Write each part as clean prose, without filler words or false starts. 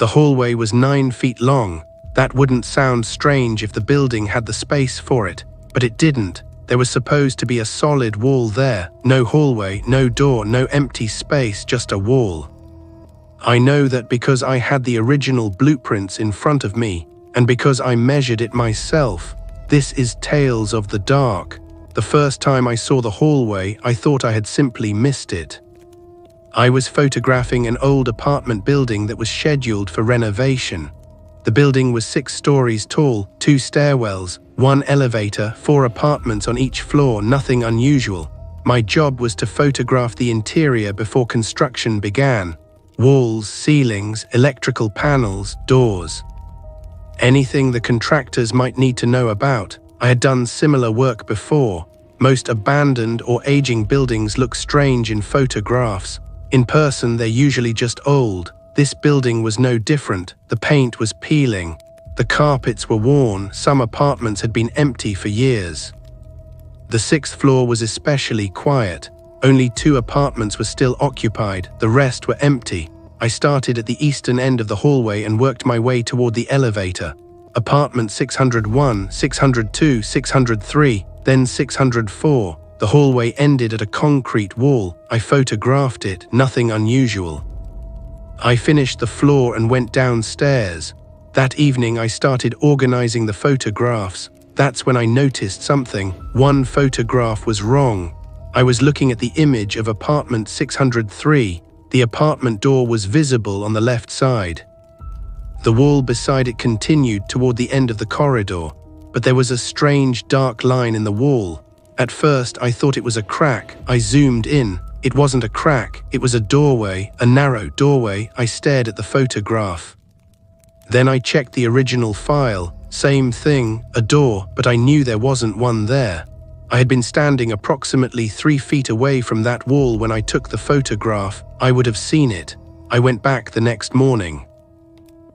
The hallway was 9 feet long. That wouldn't sound strange if the building had the space for it, but it didn't. There was supposed to be a solid wall there. No hallway, no door, no empty space, just a wall. I know that because I had the original blueprints in front of me, and because I measured it myself. This is Tales of the Dark. The first time I saw the hallway, I thought I had simply missed it. I was photographing an old apartment building that was scheduled for renovation. The building was 6 stories tall, 2 stairwells, 1 elevator, 4 apartments on each floor, nothing unusual. My job was to photograph the interior before construction began. Walls, ceilings, electrical panels, doors. Anything the contractors might need to know about. I had done similar work before. Most abandoned or aging buildings look strange in photographs. In person, they're usually just old. This building was no different. The paint was peeling. The carpets were worn. Some apartments had been empty for years. The 6th floor was especially quiet. Only 2 apartments were still occupied. The rest were empty. I started at the eastern end of the hallway and worked my way toward the elevator. Apartment 601, 602, 603, then 604. The hallway ended at a concrete wall. I photographed it, nothing unusual. I finished the floor and went downstairs. That evening I started organizing the photographs. That's when I noticed something. One photograph was wrong. I was looking at the image of apartment 603. The apartment door was visible on the left side. The wall beside it continued toward the end of the corridor, but there was a strange dark line in the wall. At first, I thought it was a crack. I zoomed in. It wasn't a crack. It was a doorway, a narrow doorway. I stared at the photograph. Then I checked the original file. Same thing, a door, but I knew there wasn't one there. I had been standing approximately 3 feet away from that wall when I took the photograph. I would have seen it. I went back the next morning.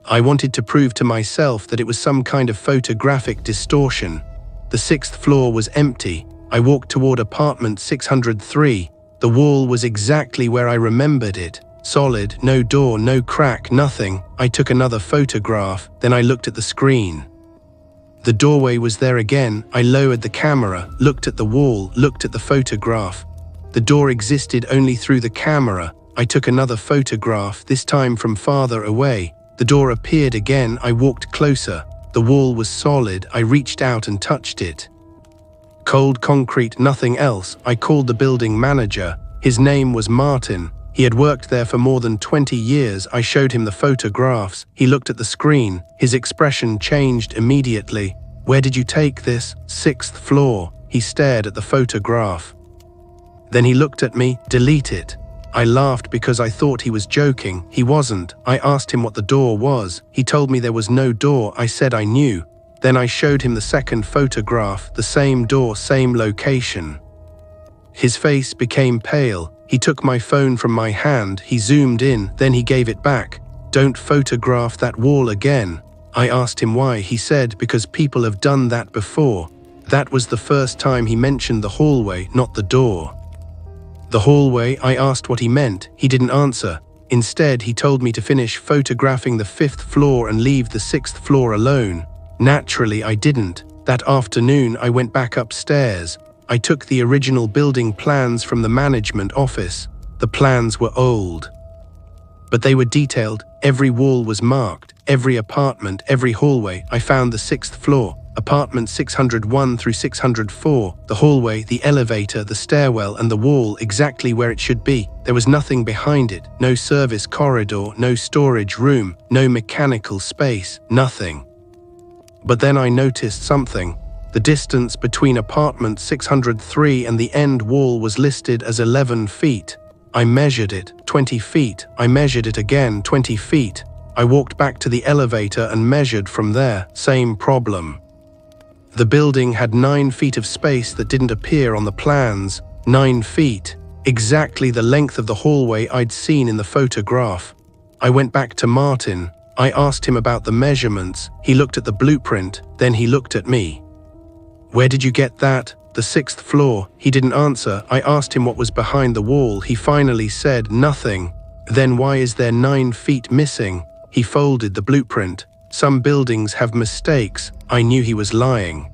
I wanted to prove to myself that it was some kind of photographic distortion. The 6th floor was empty. I walked toward apartment 603. The wall was exactly where I remembered it. Solid, no door, no crack, nothing. I took another photograph, then I looked at the screen. The doorway was there again. I lowered the camera, looked at the wall, looked at the photograph. The door existed only through the camera. I took another photograph, this time from farther away. The door appeared again. I walked closer. The wall was solid. I reached out and touched it. Cold concrete, nothing else. I called the building manager. His name was Martin. He had worked there for more than 20 years. I showed him the photographs. He looked at the screen. His expression changed immediately. "Where did you take this?" "6th floor." He stared at the photograph. Then he looked at me. "Delete it." I laughed because I thought he was joking. He wasn't. I asked him what the door was. He told me there was no door. I said I knew. Then I showed him the second photograph, the same door, same location. His face became pale. He took my phone from my hand. He zoomed in, then he gave it back. "Don't photograph that wall again." I asked him why. He said, "Because people have done that before." That was the first time he mentioned the hallway, not the door. The hallway, I asked what he meant. He didn't answer. Instead, he told me to finish photographing the 5th floor and leave the 6th floor alone. Naturally, I didn't. That afternoon, I went back upstairs. I took the original building plans from the management office. The plans were old, but they were detailed. Every wall was marked, every apartment, every hallway. I found the 6th floor, apartment 601 through 604, the hallway, the elevator, the stairwell, and the wall exactly where it should be. There was nothing behind it, no service corridor, no storage room, no mechanical space, nothing. But then I noticed something. The distance between apartment 603 and the end wall was listed as 11 feet. I measured it, 20 feet. I measured it again, 20 feet. I walked back to the elevator and measured from there. Same problem. The building had 9 feet of space that didn't appear on the plans. 9 feet. Exactly the length of the hallway I'd seen in the photograph. I went back to Martin. I asked him about the measurements. He looked at the blueprint, then he looked at me. "Where did you get that?" "The 6th floor." He didn't answer. I asked him what was behind the wall. He finally said, "Nothing." "Then why is there 9 feet missing?" He folded the blueprint. Some buildings have mistakes. I knew he was lying.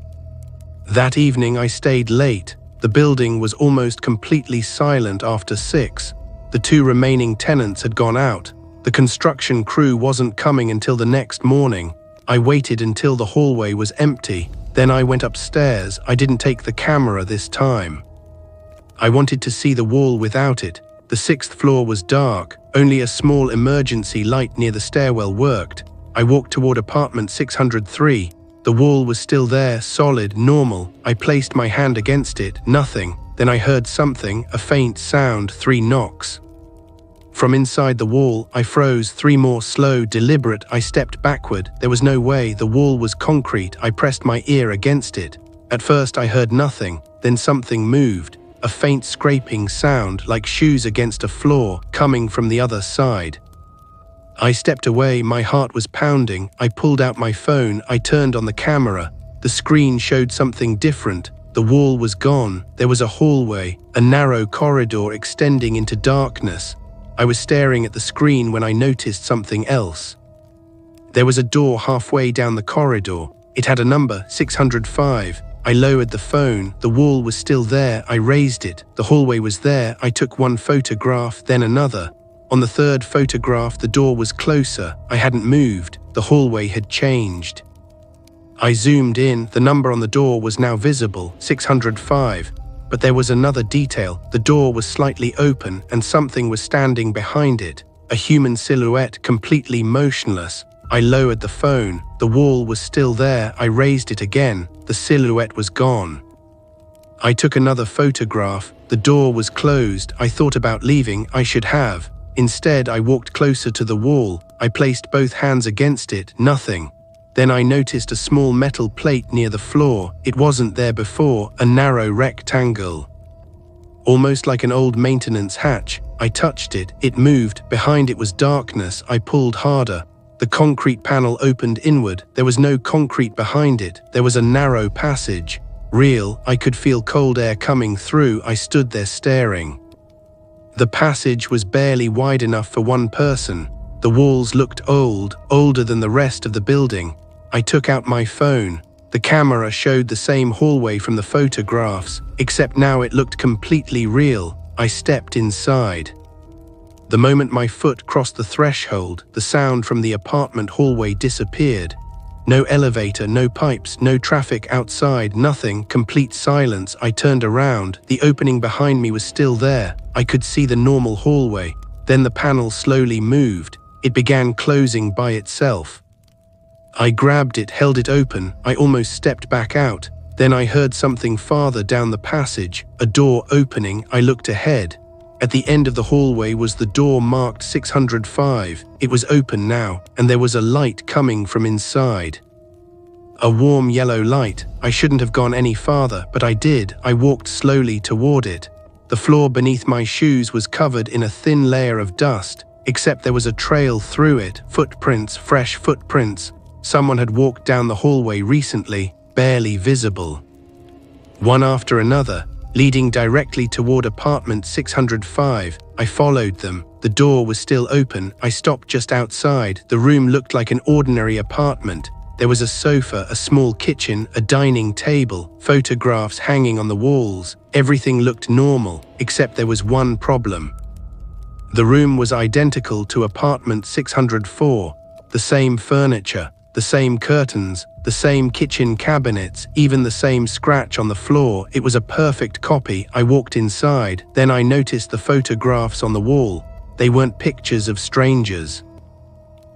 That evening I stayed late. The building was almost completely silent after 6. The 2 remaining tenants had gone out. The construction crew wasn't coming until the next morning. I waited until the hallway was empty. Then I went upstairs. I didn't take the camera this time. I wanted to see the wall without it. The 6th floor was dark. Only a small emergency light near the stairwell worked. I walked toward apartment 603. The wall was still there, solid, normal. I placed my hand against it, nothing. Then I heard something, a faint sound, 3 knocks. From inside the wall, I froze. 3 more, slow, deliberate. I stepped backward. There was no way. The wall was concrete. I pressed my ear against it. At first I heard nothing. Then something moved. A faint scraping sound, like shoes against a floor, coming from the other side. I stepped away. My heart was pounding. I pulled out my phone. I turned on the camera. The screen showed something different. The wall was gone. There was a hallway, a narrow corridor extending into darkness. I was staring at the screen when I noticed something else. There was a door halfway down the corridor. It had a number, 605. I lowered the phone. The wall was still there. I raised it. The hallway was there. I took one photograph, then another. On the 3rd photograph, the door was closer. I hadn't moved. The hallway had changed. I zoomed in. The number on the door was now visible, 605. But there was another detail. The door was slightly open and something was standing behind it. A human silhouette, completely motionless. I lowered the phone. The wall was still there. I raised it again. The silhouette was gone. I took another photograph. The door was closed. I thought about leaving. I should have. Instead, I walked closer to the wall. I placed both hands against it. Nothing. Then I noticed a small metal plate near the floor. It wasn't there before, a narrow rectangle. Almost like an old maintenance hatch. I touched it. It moved. Behind it was darkness. I pulled harder. The concrete panel opened inward. There was no concrete behind it. There was a narrow passage. Real. I could feel cold air coming through. I stood there staring. The passage was barely wide enough for one person. The walls looked old, older than the rest of the building. I took out my phone. The camera showed the same hallway from the photographs, except now it looked completely real. I stepped inside. The moment my foot crossed the threshold, the sound from the apartment hallway disappeared. No elevator, no pipes, no traffic outside, nothing, complete silence. I turned around. The opening behind me was still there. I could see the normal hallway. Then the panel slowly moved. It began closing by itself. I grabbed it, held it open. I almost stepped back out. Then I heard something farther down the passage, a door opening. I looked ahead. At the end of the hallway was the door marked 605. It was open now, and there was a light coming from inside. A warm yellow light. I shouldn't have gone any farther, but I did. I walked slowly toward it. The floor beneath my shoes was covered in a thin layer of dust, except there was a trail through it, footprints, fresh footprints. Someone had walked down the hallway recently, barely visible. One after another, leading directly toward apartment 605. I followed them. The door was still open. I stopped just outside. The room looked like an ordinary apartment. There was a sofa, a small kitchen, a dining table, photographs hanging on the walls. Everything looked normal, except there was one problem. The room was identical to apartment 604. The same furniture, the same curtains, the same kitchen cabinets, even the same scratch on the floor. It was a perfect copy. I walked inside. Then I noticed the photographs on the wall. They weren't pictures of strangers.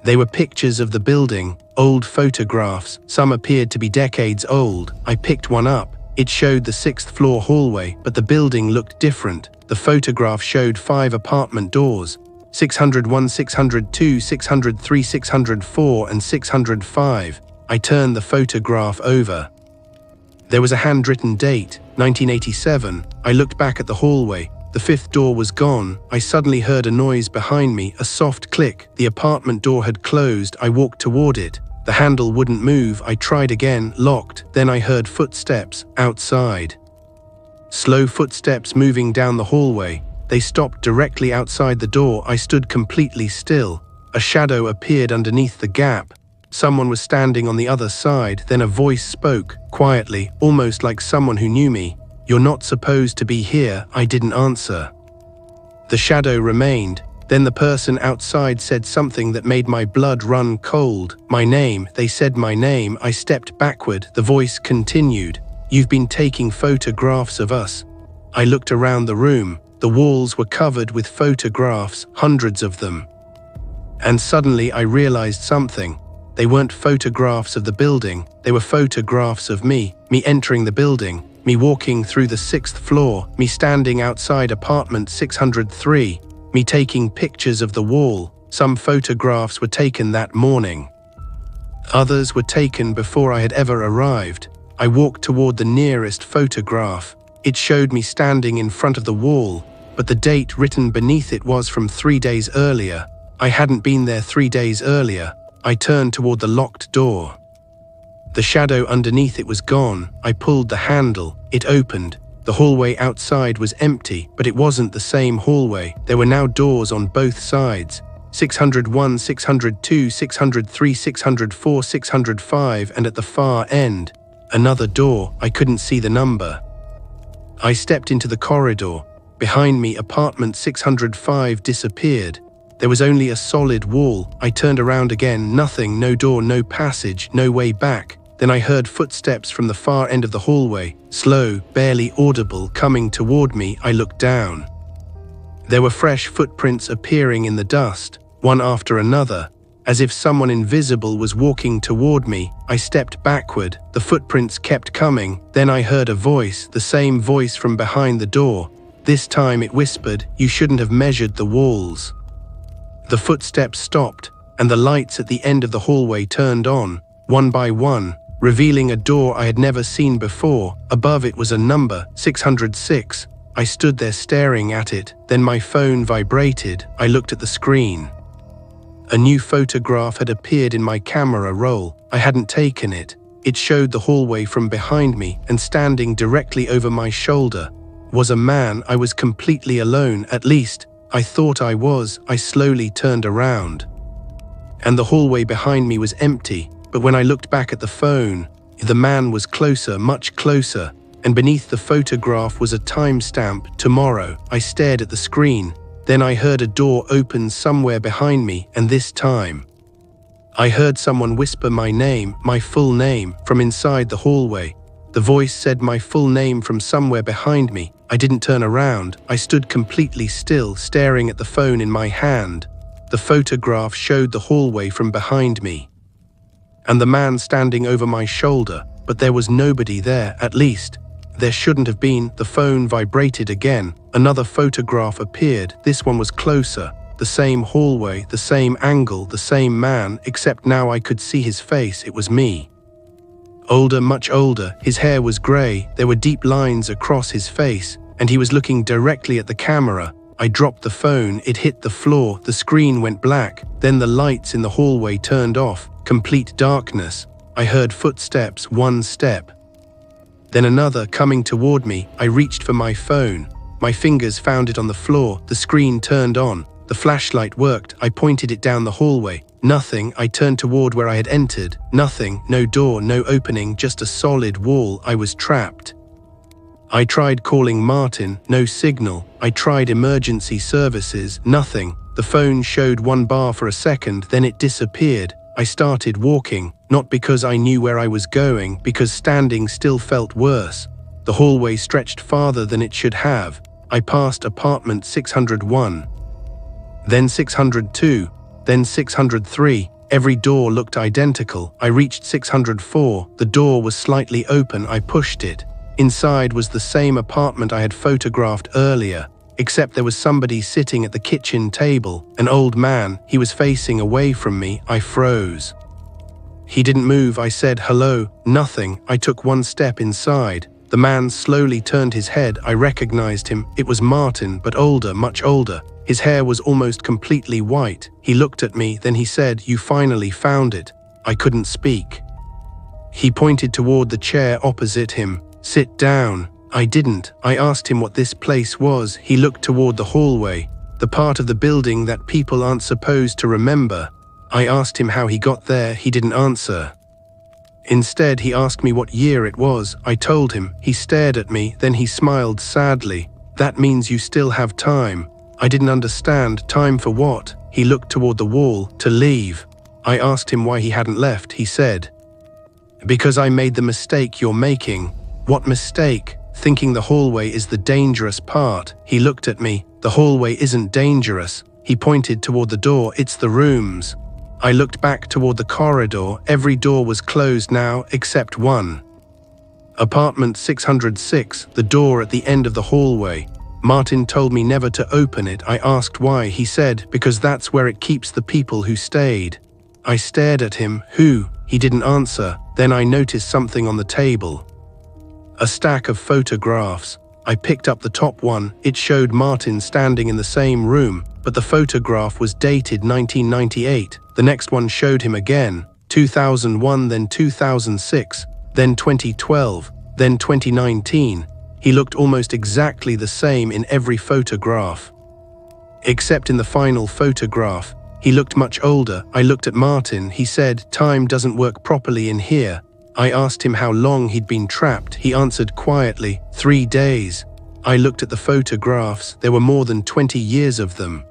They were pictures of the building, old photographs. Some appeared to be decades old. I picked one up. It showed the 6th floor hallway, but the building looked different. The photograph showed 5 apartment doors. 601, 602, 603, 604, and 605. I turned the photograph over. There was a handwritten date, 1987. I looked back at the hallway. The 5th door was gone. I suddenly heard a noise behind me, a soft click. The apartment door had closed. I walked toward it. The handle wouldn't move. I tried again, locked. Then I heard footsteps outside. Slow footsteps moving down the hallway. They stopped directly outside the door. I stood completely still. A shadow appeared underneath the gap. Someone was standing on the other side. Then a voice spoke, quietly, almost like someone who knew me. "You're not supposed to be here." I didn't answer. The shadow remained. Then the person outside said something that made my blood run cold. My name. They said my name. I stepped backward. The voice continued. "You've been taking photographs of us." I looked around the room. The walls were covered with photographs, hundreds of them. And suddenly I realized something. They weren't photographs of the building. They were photographs of me entering the building, me walking through the 6th floor, me standing outside apartment 603, me taking pictures of the wall. Some photographs were taken that morning. Others were taken before I had ever arrived. I walked toward the nearest photograph. It showed me standing in front of the wall, but the date written beneath it was from 3 days earlier. I hadn't been there 3 days earlier. I turned toward the locked door. The shadow underneath it was gone. I pulled the handle. It opened. The hallway outside was empty, but it wasn't the same hallway. There were now doors on both sides. 601, 602, 603, 604, 605, and at the far end, another door. I couldn't see the number. I stepped into the corridor. Behind me, apartment 605 disappeared. There was only a solid wall. I turned around again. Nothing, no door, no passage, no way back. Then I heard footsteps from the far end of the hallway, slow, barely audible, coming toward me. I looked down. There were fresh footprints appearing in the dust, one after another, as if someone invisible was walking toward me. I stepped backward. The footprints kept coming. Then I heard a voice, the same voice from behind the door. This time it whispered, "You shouldn't have measured the walls." The footsteps stopped, and the lights at the end of the hallway turned on, one by one, revealing a door I had never seen before. Above it was a number, 606. I stood there staring at it. Then my phone vibrated. I looked at the screen. A new photograph had appeared in my camera roll. I hadn't taken it. It showed the hallway from behind me, and standing directly over my shoulder was a man. I was completely alone, at least I thought I was. I slowly turned around, and the hallway behind me was empty. But when I looked back at the phone, the man was closer, much closer, and beneath the photograph was a timestamp, tomorrow. I stared at the screen. Then I heard a door open somewhere behind me, and this time I heard someone whisper my name, my full name, from inside the hallway. The voice said my full name from somewhere behind me. I didn't turn around. I stood completely still, staring at the phone in my hand. The photograph showed the hallway from behind me, and the man standing over my shoulder, but there was nobody there. At least there shouldn't have been. The phone vibrated again. Another photograph appeared. This one was closer. The same hallway, the same angle, the same man, except now I could see his face. It was me. Older, much older. His hair was grey. There were deep lines across his face, and he was looking directly at the camera. I dropped the phone. It hit the floor. The screen went black. Then the lights in the hallway turned off. Complete darkness. I heard footsteps, one step, then another coming toward me. I reached for my phone. My fingers found it on the floor. The screen turned on. The flashlight worked. I pointed it down the hallway. Nothing. I turned toward where I had entered. Nothing. No door, no opening, just a solid wall. I was trapped. I tried calling Martin. No signal. I tried emergency services. Nothing. The phone showed one bar for a second, then it disappeared. I started walking, not because I knew where I was going, because standing still felt worse. The hallway stretched farther than it should have. I passed apartment 601, then 602, then 603. Every door looked identical. I reached 604. The door was slightly open. I pushed it. Inside was the same apartment I had photographed earlier, except there was somebody sitting at the kitchen table, an old man. He was facing away from me. I froze. He didn't move. I said, "Hello." Nothing. I took one step inside. The man slowly turned his head. I recognized him. It was Martin, but older, much older. His hair was almost completely white. He looked at me, then he said, "You finally found it." I couldn't speak. He pointed toward the chair opposite him. "Sit down." I didn't. I asked him what this place was. He looked toward the hallway. the part of the building that people aren't supposed to remember. I asked him how he got there. He didn't answer. Instead, he asked me what year it was. I told him. He stared at me, then he smiled sadly. That means you still have time. I didn't understand. Time for what? He looked toward the wall. To leave. I asked him why he hadn't left. He said, because I made the mistake you're making. What mistake? Thinking the hallway is the dangerous part. He looked at me. The hallway isn't dangerous. He pointed toward the door. It's the rooms. I looked back toward the corridor. Every door was closed now, except one. Apartment 606, the door at the end of the hallway. Martin told me never to open it. I asked why. He said, because that's where it keeps the people who stayed. I stared at him. Who? He didn't answer. Then I noticed something on the table. A stack of photographs. I picked up the top one. It showed Martin standing in the same room, but the photograph was dated 1998. The next one showed him again, 2001, then 2006, then 2012, then 2019. He looked almost exactly the same in every photograph. Except in the final photograph, he looked much older. I looked at Martin. He said, time doesn't work properly in here. I asked him how long he'd been trapped. He answered quietly, 3 days. I looked at the photographs. There were more than 20 years of them.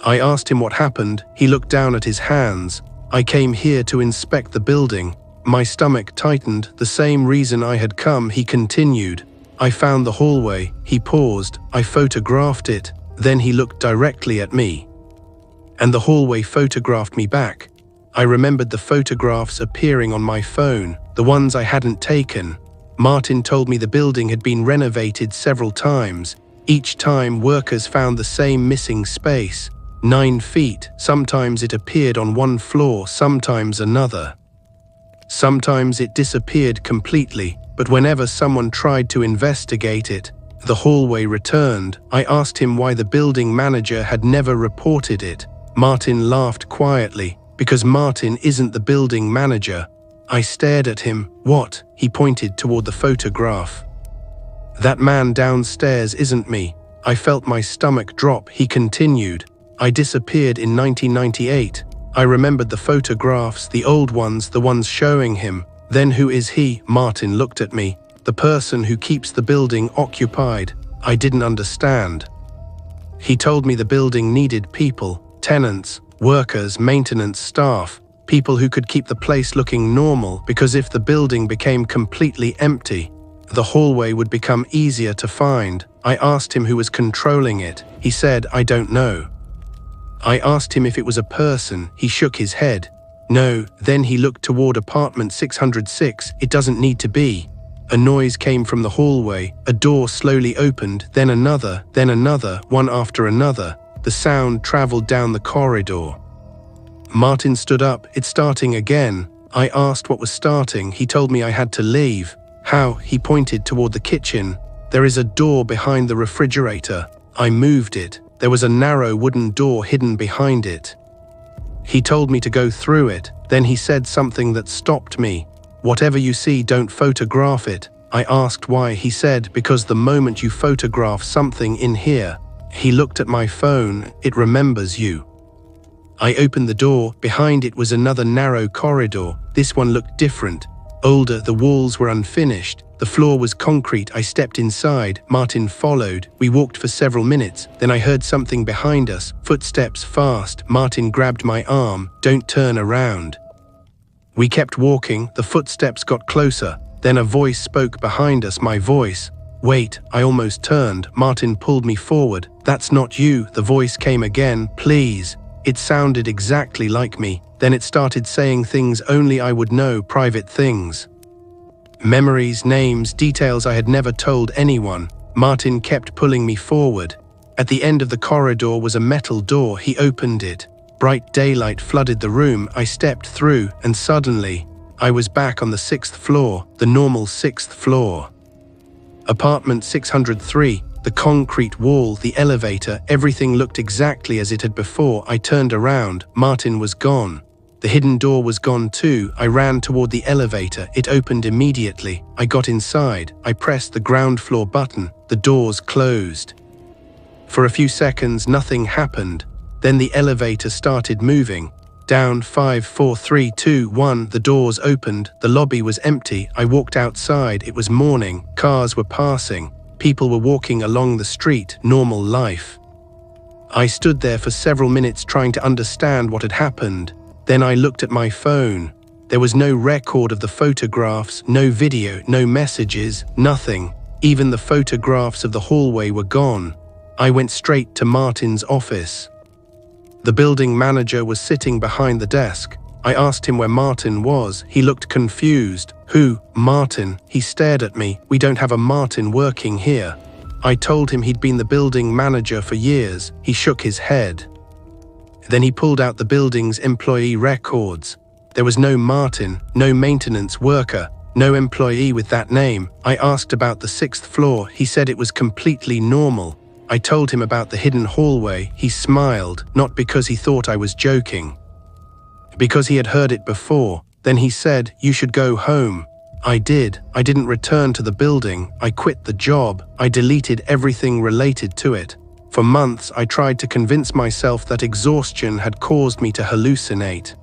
I asked him what happened. He looked down at his hands. I came here to inspect the building. My stomach tightened. The same reason I had come, he continued. I found the hallway. He paused. I photographed it. Then he looked directly at me. And the hallway photographed me back. I remembered the photographs appearing on my phone, the ones I hadn't taken. Martin told me the building had been renovated several times. Each time workers found the same missing space. 9 feet. Sometimes it appeared on one floor, sometimes another. Sometimes it disappeared completely, but whenever someone tried to investigate it, the hallway returned. I asked him why the building manager had never reported it. Martin laughed quietly, because Martin isn't the building manager. I stared at him. What? He pointed toward the photograph. That man downstairs isn't me. I felt my stomach drop. He continued. I disappeared in 1998. I remembered the photographs, the old ones, the ones showing him. Then who is he? Martin looked at me. The person who keeps the building occupied. I didn't understand. He told me the building needed people, tenants, workers, maintenance staff, people who could keep the place looking normal, because if the building became completely empty, the hallway would become easier to find. I asked him who was controlling it. He said, I don't know. I asked him if it was a person. He shook his head. No. Then he looked toward apartment 606. It doesn't need to be. A noise came from the hallway. A door slowly opened, then another, one after another. The sound traveled down the corridor. Martin stood up. It's starting again. I asked what was starting. He told me I had to leave. How? He pointed toward the kitchen. There is a door behind the refrigerator. I moved it. There was a narrow wooden door hidden behind it. He told me to go through it. Then he said something that stopped me. Whatever you see, don't photograph it. I asked why. He said, because the moment you photograph something in here, he looked at my phone, it remembers you. I opened the door. Behind it was another narrow corridor. This one looked different. Older, the walls were unfinished. The floor was concrete. I stepped inside. Martin followed. We walked for several minutes. Then I heard something behind us. Footsteps fast. Martin grabbed my arm. Don't turn around. We kept walking. The footsteps got closer. Then a voice spoke behind us. My voice. Wait, I almost turned. Martin pulled me forward. That's not you. The voice came again. Please. It sounded exactly like me. Then it started saying things only I would know, private things. Memories, names, details I had never told anyone. Martin kept pulling me forward. At the end of the corridor was a metal door. He opened it. Bright daylight flooded the room. I stepped through, and suddenly, I was back on the 6th floor, the normal 6th floor. Apartment 603, the concrete wall, the elevator, everything looked exactly as it had before. I turned around. Martin was gone. The hidden door was gone too. I ran toward the elevator. It opened immediately. I got inside. I pressed the ground floor button. The doors closed. For a few seconds, nothing happened. Then the elevator started moving. Down 5, 4, 3, 2, 1, the doors opened, the lobby was empty. I walked outside, it was morning, cars were passing, people were walking along the street, normal life. I stood there for several minutes trying to understand what had happened. Then I looked at my phone. There was no record of the photographs, no video, no messages, nothing. Even the photographs of the hallway were gone. I went straight to Martin's office. The building manager was sitting behind the desk. I asked him where Martin was. He looked confused. Who? Martin? He stared at me. We don't have a Martin working here. I told him he'd been the building manager for years. He shook his head. Then he pulled out the building's employee records. There was no Martin, no maintenance worker, no employee with that name. I asked about the 6th floor. He said it was completely normal. I told him about the hidden hallway. He smiled, not because he thought I was joking, because he had heard it before. Then he said, "You should go home." I did. I didn't return to the building. I quit the job. I deleted everything related to it. For months, I tried to convince myself that exhaustion had caused me to hallucinate.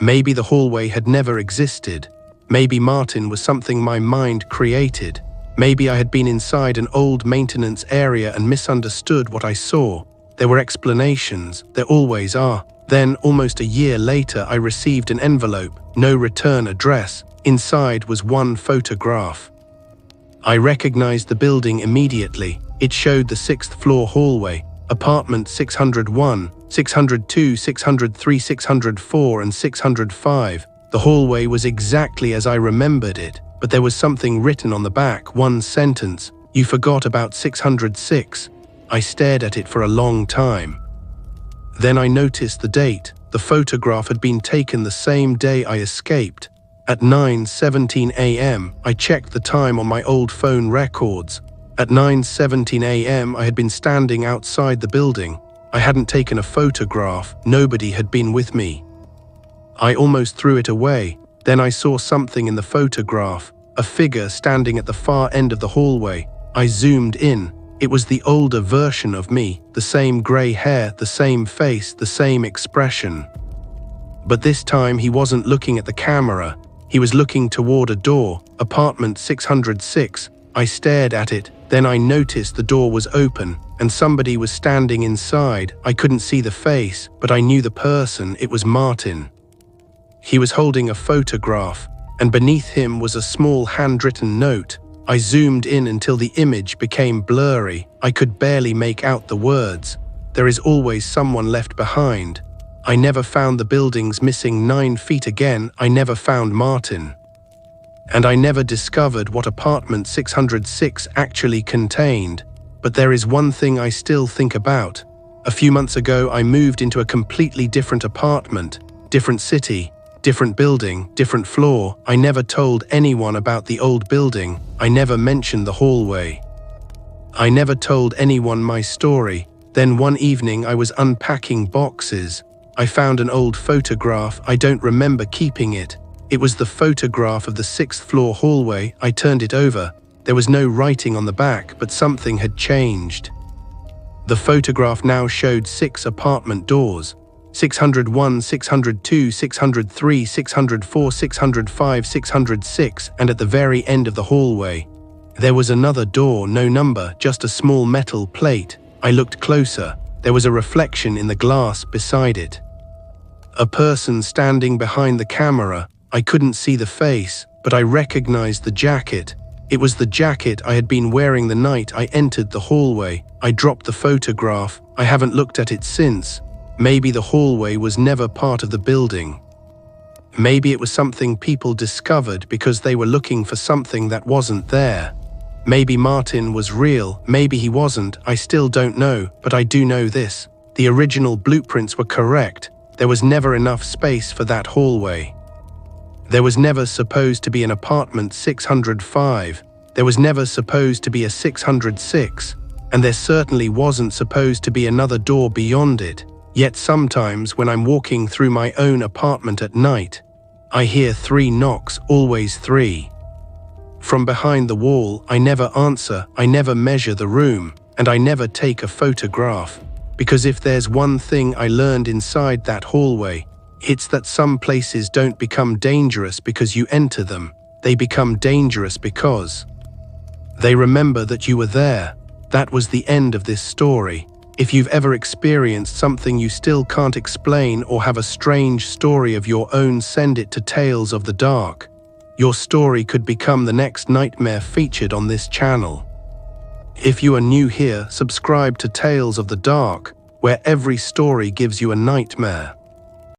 Maybe the hallway had never existed. Maybe Martin was something my mind created. Maybe I had been inside an old maintenance area and misunderstood what I saw. There were explanations. There always are. Then, almost a year later, I received an envelope, no return address. Inside was one photograph. I recognized the building immediately. It showed the 6th floor hallway, apartment 601, 602, 603, 604, and 605. The hallway was exactly as I remembered it, but there was something written on the back, one sentence: "You forgot about 606. I stared at it for a long time. Then I noticed the date. The photograph had been taken the same day I escaped. At 9:17 a.m., I checked the time on my old phone records. At 9:17 a.m., I had been standing outside the building. I hadn't taken a photograph. Nobody had been with me. I almost threw it away. Then I saw something in the photograph, a figure standing at the far end of the hallway. I zoomed in. It was the older version of me, the same grey hair, the same face, the same expression. But this time he wasn't looking at the camera. He was looking toward a door, apartment 606. I stared at it. Then I noticed the door was open, and somebody was standing inside. I couldn't see the face, but I knew the person. It was Martin. He was holding a photograph, and beneath him was a small handwritten note. I zoomed in until the image became blurry. I could barely make out the words. "There is always someone left behind." I never found the building's missing 9 feet again. I never found Martin. And I never discovered what apartment 606 actually contained. But there is one thing I still think about. A few months ago, I moved into a completely different apartment, different city, different building, different floor. I never told anyone about the old building. I never mentioned the hallway. I never told anyone my story. Then one evening I was unpacking boxes. I found an old photograph. I don't remember keeping it. It was the photograph of the 6th floor hallway. I turned it over. There was no writing on the back, but something had changed. The photograph now showed 6 apartment doors. 601, 602, 603, 604, 605, 606, and at the very end of the hallway, there was another door, no number, just a small metal plate. I looked closer. There was a reflection in the glass beside it. A person standing behind the camera. I couldn't see the face, but I recognized the jacket. It was the jacket I had been wearing the night I entered the hallway. I dropped the photograph. I haven't looked at it since. Maybe the hallway was never part of the building. Maybe it was something people discovered because they were looking for something that wasn't there. Maybe Martin was real, maybe he wasn't. I still don't know, but I do know this. The original blueprints were correct. There was never enough space for that hallway. There was never supposed to be an apartment 605. There was never supposed to be a 606. And there certainly wasn't supposed to be another door beyond it. Yet sometimes when I'm walking through my own apartment at night, I hear 3 knocks, always 3. From behind the wall, I never answer, I never measure the room, and I never take a photograph. Because if there's one thing I learned inside that hallway, it's that some places don't become dangerous because you enter them. They become dangerous because they remember that you were there. That was the end of this story. If you've ever experienced something you still can't explain or have a strange story of your own, send it to Tales of the Dark. Your story could become the next nightmare featured on this channel. If you are new here, subscribe to Tales of the Dark, where every story gives you a nightmare.